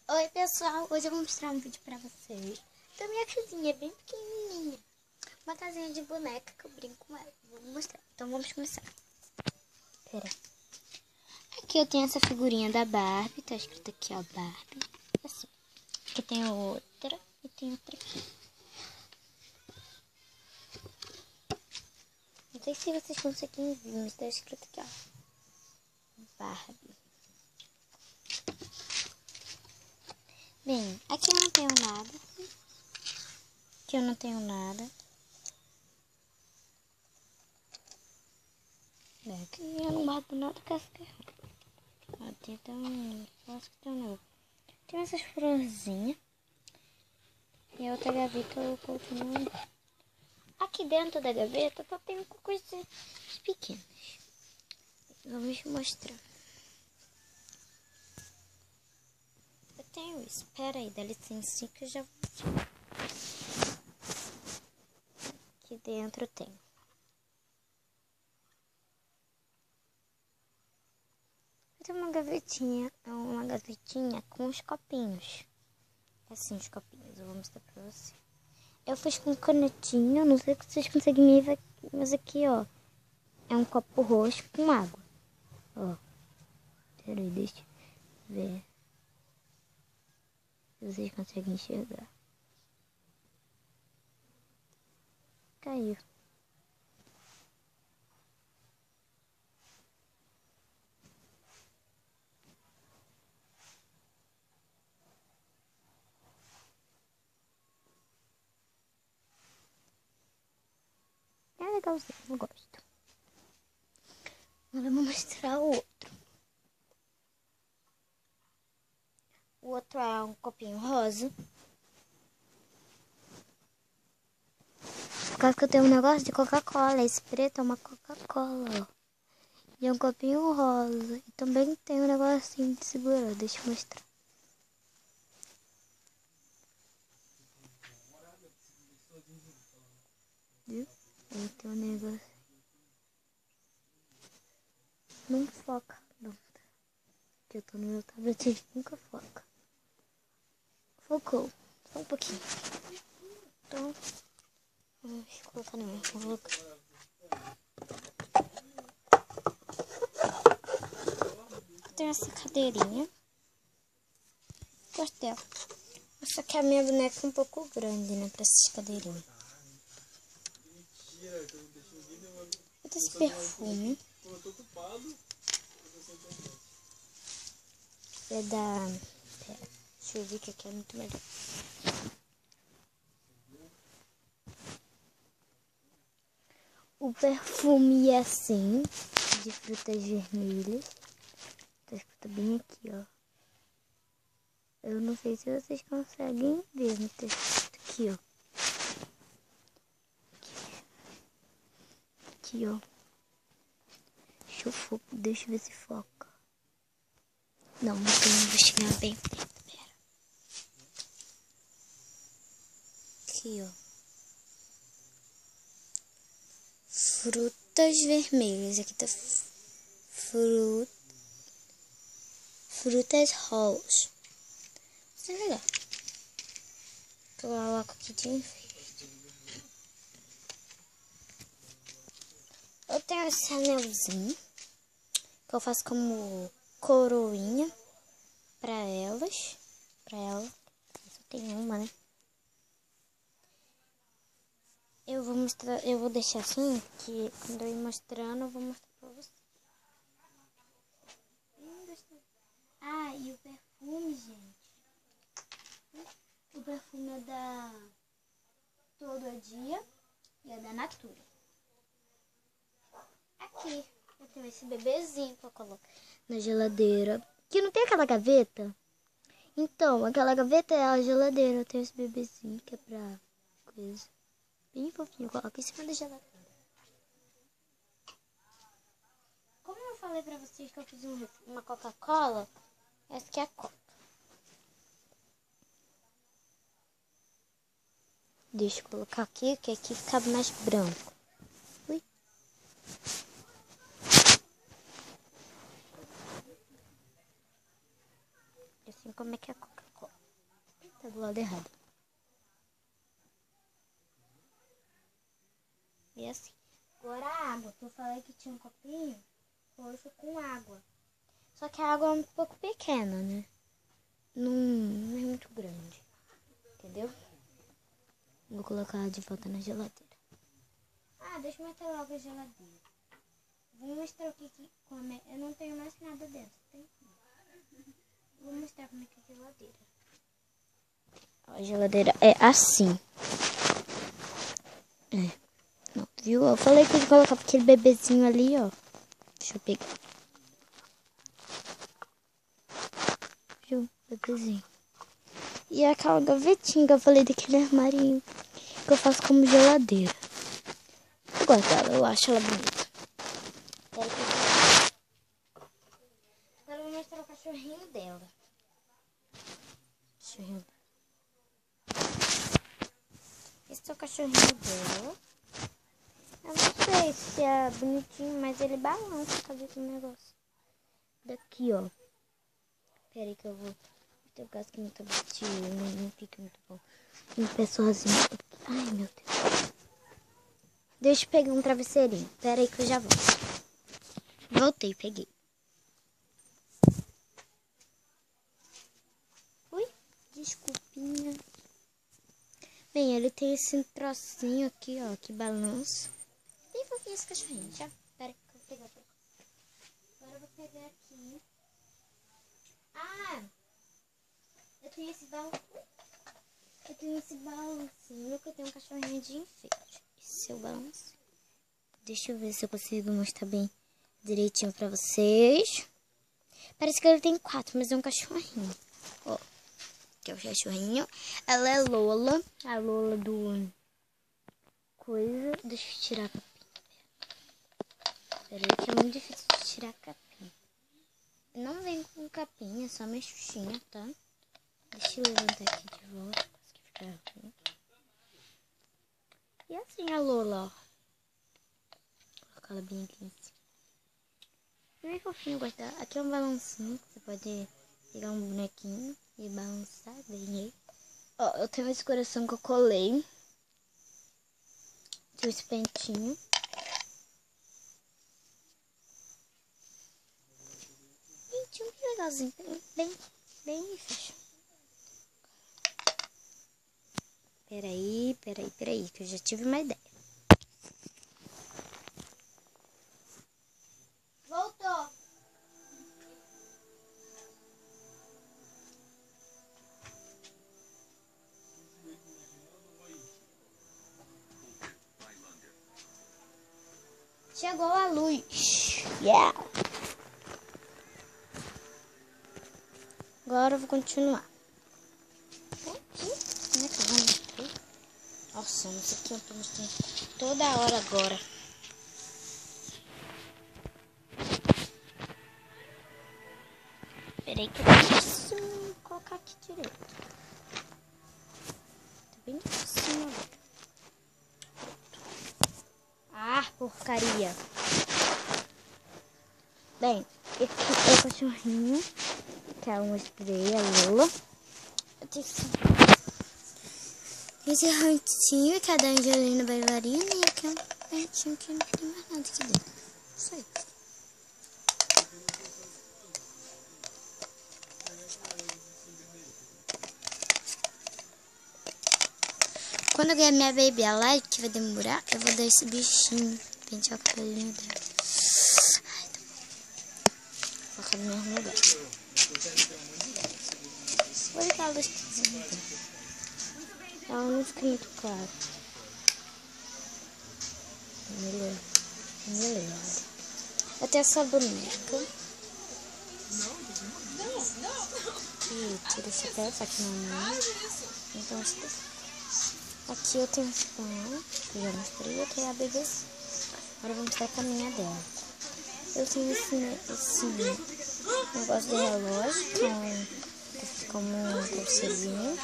Oi pessoal, hoje eu vou mostrar um vídeo pra vocês da minha casinha bem pequenininha. Uma casinha de boneca que eu brinco com ela. Vou mostrar, então vamos começar. Pera aí. Aqui eu tenho essa figurinha da Barbie, tá escrito aqui ó, Barbie. Assim. Aqui tem outra e tem outra aqui. Não sei se vocês conseguem ver, mas tá escrito aqui ó, Barbie. Bem, aqui eu não tenho nada. Aqui eu não tenho nada. Aqui eu não guardo nada que essa aqui. Tem essas florzinhas. E a outra gaveta eu continuo. Aqui dentro da gaveta só tem coisas pequenas. Vamos mostrar. Eu tenho isso. Espera aí, dá licença que eu já vou. Aqui dentro tem. Tem uma gavetinha com os copinhos. Assim, os copinhos. Eu vou mostrar pra você. Eu fiz com canetinha, não sei se vocês conseguem me ver, mas aqui, ó, é um copo roxo com água. Ó, peraí, deixa eu ver se vocês conseguem enxergar. Caiu. É legalzinho, eu gosto. Agora eu vou mostrar o outro. O outro é um copinho rosa. Por causa que eu tenho um negócio de Coca-Cola. Esse preto é uma Coca-Cola, ó. E é um copinho rosa. E também tem um negocinho de segurar. Deixa eu mostrar. Viu? Aí tem um negócio. Não foca. Não. Porque eu tô no meu tablet. Nunca foca. Focou. Só um pouquinho. Então, vamos colocar no meu. Vou colocar. Eu tenho essa cadeirinha. Gosto dela. Só que a minha boneca é um pouco grande, né? Pra essas cadeirinhas. Eu tenho esse perfume. É da... Pera, deixa eu ver que aqui é muito melhor. O perfume é assim, de frutas vermelhas. Tá escrito bem aqui, ó. Eu não sei se vocês conseguem ver, mas tá escrito aqui, ó. Aqui, ó. Deixa eu ver se foca. Não tem, vou chegar bem perto. Pera. Aqui, ó. Frutas vermelhas. Aqui tá frutas rolas. Isso é legal. Coloco aqui de enfeite. Eu tenho esse anelzinho que eu faço como coroinha pra elas. Pra ela. Só tem uma, né? Eu vou mostrar, eu vou deixar assim, que quando eu ir mostrando, eu vou mostrar pra você. Ah, e o perfume, gente. O perfume é da Todo Dia e é da Natura. Aqui, eu tenho esse bebezinho que eu coloco na geladeira. Que não tem aquela gaveta? Então, aquela gaveta é a geladeira. Eu tenho esse bebezinho que é pra coisa. Bem fofinho, eu coloco em cima da geladeira. Como eu falei pra vocês que eu fiz uma Coca-Cola, essa aqui é a Coca. Deixa eu colocar aqui, que aqui fica mais branco. Ui. Assim como é que é a Coca-Cola. Tá do lado errado. E assim. Agora a água, que eu falei que tinha um copinho roxo com água. Só que a água é um pouco pequena, né? Não é muito grande. Entendeu? Vou colocar ela de volta na geladeira. Ah, deixa eu meter logo a geladeira. Vou mostrar o que come. Eu não tenho mais nada dentro, tem? Vou mostrar como é que é a geladeira. A geladeira é assim. É. Não, viu? Eu falei que ele colocava aquele bebezinho ali, ó. Deixa eu pegar. Viu? Bebezinho. E aquela gavetinha que eu falei daquele armarinho que eu faço como geladeira. Eu gosto dela, eu acho ela bonita. Agora eu vou mostrar o cachorrinho dela. Cachorrinho. Esse é o cachorrinho dela. Eu não sei se é bonitinho, mas ele balança. Cadê esse negócio? Daqui, ó. Pera aí que eu vou... Tem um casquinho tá batido, não fica muito bom. Um pé sozinho. Ai, meu Deus. Deixa eu pegar um travesseirinho. Pera aí que eu já volto. Voltei, peguei. Ui, desculpinha. Bem, ele tem esse trocinho aqui, ó, que balança. Bem fofinho esse cachorrinho. Já, pera aí que eu vou pegar outra coisa. Agora eu vou pegar aqui. Ah, eu tenho esse balancinho que eu tenho um cachorrinho de enfeite. Esse é o balancinho. Deixa eu ver se eu consigo mostrar bem direitinho pra vocês. Parece que ele tem 4, mas é um cachorrinho. Ó, que é o cachorrinho. Ela é Lola. A Lola do... Coisa. Deixa eu tirar a capinha. Peraí que é muito difícil de tirar a capinha. Não vem com capinha, é só uma xuxinha, tá? Deixa eu levantar aqui de volta. Ficar ruim. E assim a Lola, ó. Vou colocar ela bem aqui em cima. Bem fofinho, gostar. Aqui é um balancinho. Você pode pegar um bonequinho e balançar bem ele. Ó, eu tenho esse coração que eu colei. Tem esse pentinho. Pentinho bem legalzinho. Bem fechado. Peraí, que eu já tive uma ideia. Voltou. Chegou a luz. Yeah. Agora eu vou continuar. Como é que eu vou mostrar? Nossa, não sei o que eu tô mostrando toda hora agora. Peraí que eu preciso colocar aqui direito. Tá bem assim agora. Ah, porcaria. Bem, esse aqui é o cachorrinho. Que eu mostrei, a Lola. Eu tenho esse rantinho que é da Angelina Bailarina. E aqui é um rantinho que não tem mais nada aqui dentro. Isso aí. Quando eu ganhar minha Baby Alive, que vai demorar, eu vou dar esse bichinho. Pentear o cabelinho dela. Ai, tá bom. Vou colocar no mesmo lugar. Vou ligar a luz pra cima. Ela não fica muito clara. Melhor. Eu tenho essa boneca. E tira essa peça aqui na mão. Então, aqui eu tenho esse pão, que eu já mostrei. Eu tenho a bebezinha. Agora eu vou mostrar a caminha dela. Eu tenho esse negócio de relógio como um travesseirinho.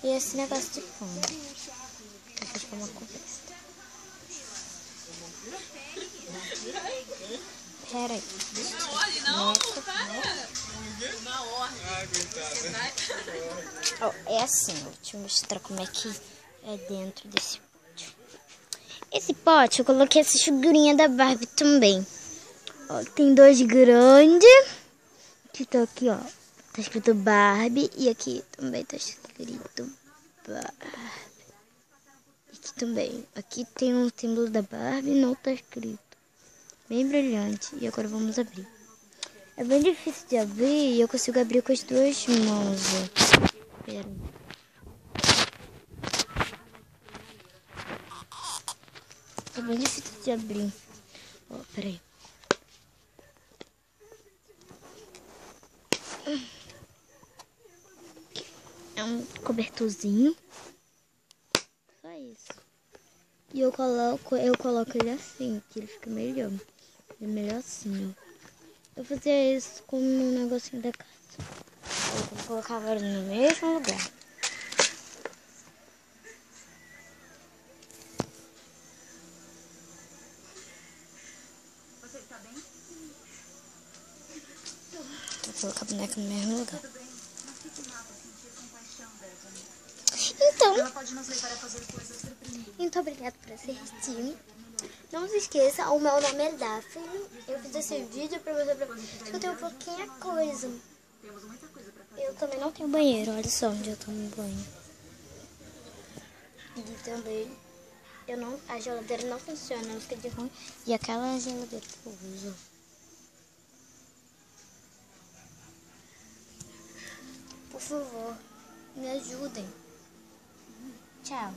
E esse negócio de pano. Que fica como uma coberta. Pera aí. Nossa, Ó, é assim, ó, deixa eu mostrar como é que é dentro desse pote. Esse pote eu coloquei essa figurinha da Barbie também. Ó, tem 2 grandes. Que tá aqui, ó. Tá escrito Barbie. E aqui também tá escrito Barbie. Aqui também. Aqui tem um símbolo da Barbie e não tá escrito. Bem brilhante. E agora vamos abrir. É bem difícil de abrir e eu consigo abrir com as 2 mãos, ó. Pera. É bem difícil de abrir. Ó, peraí. É um cobertorzinho. Só isso. E eu coloco ele assim, que ele fica melhor. É melhor assim, ó. Eu fazia isso com um negocinho da casa. Eu colocava ele no mesmo lugar. Você tá bem? Vou colocar a boneca no mesmo lugar. Tudo bem. Não fique mal, sentir compaixão, Bethany. Então, Ela pode nos levar a fazer coisas surpreendentes. muito obrigada por assistir. Não se esqueça, o meu nome é Daphne. Eu fiz esse vídeo pra você que eu tenho pouquinha coisa. Temos muita coisa pra fazer. Eu também não tenho banheiro, olha só onde eu tomo banho. E também a geladeira não funciona, ela fica de ruim. E aquela geladeira que eu uso. Por favor, me ajudem. Tchau.